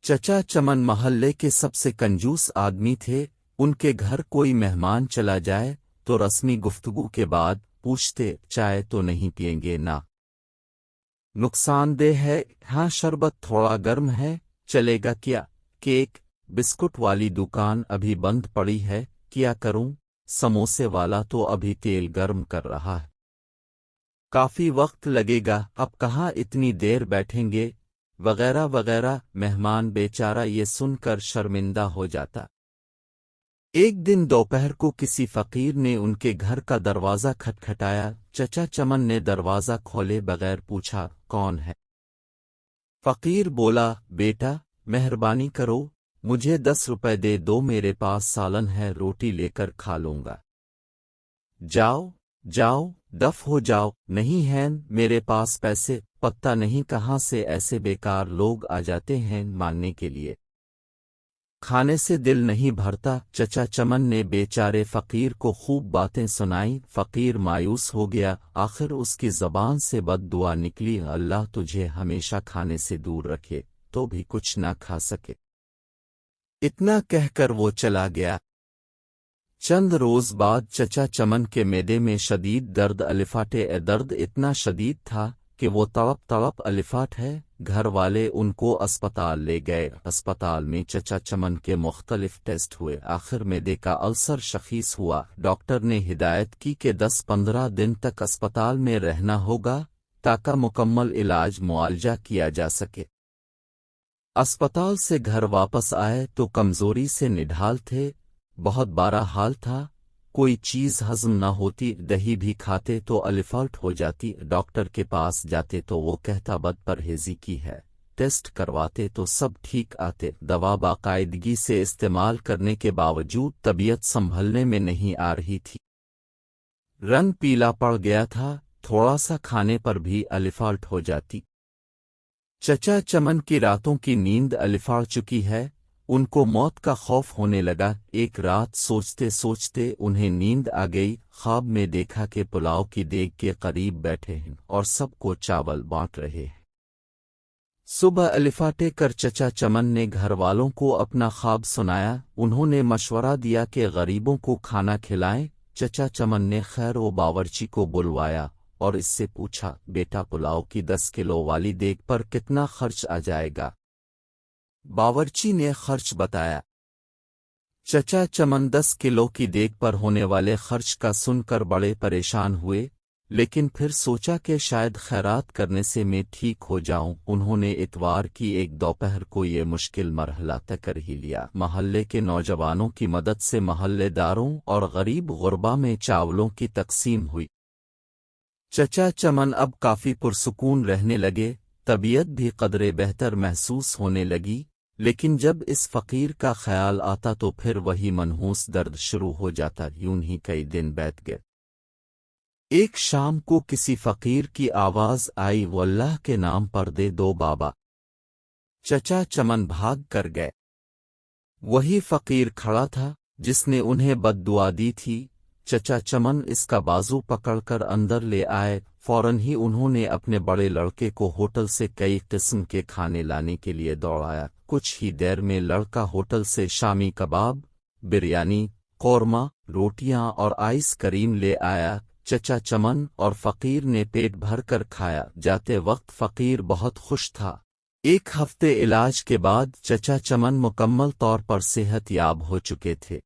چچا چمن محلے کے سب سے کنجوس آدمی تھے۔ ان کے گھر کوئی مہمان چلا جائے تو رسمی گفتگو کے بعد پوچھتے چائے تو نہیں پئیں گے نا؟ نقصان دہ ہے؟ ہاں شربت تھوڑا گرم ہے، چلے گا کیا؟ کیک بسکٹ والی دکان ابھی بند پڑی ہے، کیا کروں؟ سموسے والا تو ابھی تیل گرم کر رہا ہے، کافی وقت لگے گا، اب کہاں اتنی دیر بیٹھیں گے وغیرہ وغیرہ۔ مہمان بیچارہ یہ سن کر شرمندہ ہو جاتا۔ ایک دن دوپہر کو کسی فقیر نے ان کے گھر کا دروازہ کھٹکھٹایا۔ چچا چمن نے دروازہ کھولے بغیر پوچھا کون ہے؟ فقیر بولا، بیٹا مہربانی کرو، مجھے 10 روپے دے دو، میرے پاس سالن ہے، روٹی لے کر کھا لوں گا۔ جاؤ جاؤ دف ہو جاؤ۔ نہیں ہیں میرے پاس پیسے، پتہ نہیں کہاں سے ایسے بیکار لوگ آ جاتے ہیں مانگنے کے لیے، کھانے سے دل نہیں بھرتا۔ چچا چمن نے بیچارے فقیر کو خوب باتیں سنائیں۔ فقیر مایوس ہو گیا، آخر اس کی زبان سے بد دعا نکلی، اللہ تجھے ہمیشہ کھانے سے دور رکھے، تو بھی کچھ نہ کھا سکے۔ اتنا کہہ کر وہ چلا گیا۔ چند روز بعد چچا چمن کے معدے میں شدید درد، الفاٹے درد اتنا شدید تھا کہ وہ تڑپ تڑپ الفاٹ ہے۔ گھر والے ان کو اسپتال لے گئے۔ اسپتال میں چچا چمن کے مختلف ٹیسٹ ہوئے، آخر معدے کا السر تشخیص ہوا۔ ڈاکٹر نے ہدایت کی کہ 10-15 دن تک اسپتال میں رہنا ہوگا تاکہ مکمل علاج معالجہ کیا جا سکے۔ اسپتال سے گھر واپس آئے تو کمزوری سے نڈھال تھے، بہت بارا حال تھا، کوئی چیز ہضم نہ ہوتی، دہی بھی کھاتے تو الفالٹ ہو جاتی، ڈاکٹر کے پاس جاتے تو وہ کہتا بد پرہیزی کی ہے، ٹیسٹ کرواتے تو سب ٹھیک آتے، دوا باقاعدگی سے استعمال کرنے کے باوجود طبیعت سنبھلنے میں نہیں آ رہی تھی، رنگ پیلا پڑ گیا تھا، تھوڑا سا کھانے پر بھی الفالٹ ہو جاتی۔ چچا چمن کی راتوں کی نیند الفاڑ چکی ہے، ان کو موت کا خوف ہونے لگا۔ ایک رات سوچتے سوچتے انہیں نیند آ گئی، خواب میں دیکھا کہ پلاؤ کی دیگ کے قریب بیٹھے ہیں اور سب کو چاول بانٹ رہے ہیں۔ صبح الفاٹے کر چچا چمن نے گھر والوں کو اپنا خواب سنایا، انہوں نے مشورہ دیا کہ غریبوں کو کھانا کھلائیں۔ چچا چمن نے خیر و باورچی کو بلوایا اور اس سے پوچھا، بیٹا پلاؤ کی 10 کلو والی دیگ پر کتنا خرچ آ جائے گا؟ باورچی نے خرچ بتایا۔ چچا چمن 10 کلو کی دیگ پر ہونے والے خرچ کا سن کر بڑے پریشان ہوئے، لیکن پھر سوچا کہ شاید خیرات کرنے سے میں ٹھیک ہو جاؤں۔ انہوں نے اتوار کی ایک دوپہر کو یہ مشکل مرحلہ طے کر ہی لیا۔ محلے کے نوجوانوں کی مدد سے محلے داروں اور غریب غربا میں چاولوں کی تقسیم ہوئی۔ چچا چمن اب کافی پرسکون رہنے لگے، طبیعت بھی قدرے بہتر محسوس ہونے لگی، لیکن جب اس فقیر کا خیال آتا تو پھر وہی منحوس درد شروع ہو جاتا۔ یوں ہی کئی دن بیت گئے۔ ایک شام کو کسی فقیر کی آواز آئی، واللہ کے نام پر دے دو بابا۔ چچا چمن بھاگ کر گئے۔ وہی فقیر کھڑا تھا جس نے انہیں بد دعا دی تھی۔ چچا چمن اس کا بازو پکڑ کر اندر لے آئے، فوراً ہی انہوں نے اپنے بڑے لڑکے کو ہوٹل سے کئی قسم کے کھانے لانے کے لیے دوڑایا۔ کچھ ہی دیر میں لڑکا ہوٹل سے شامی کباب، بریانی، قورمہ، روٹیاں اور آئس کریم لے آیا۔ چچا چمن اور فقیر نے پیٹ بھر کر کھایا۔ جاتے وقت فقیر بہت خوش تھا۔ 1 ہفتے علاج کے بعد چچا چمن مکمل طور پر صحت یاب ہو چکے تھے۔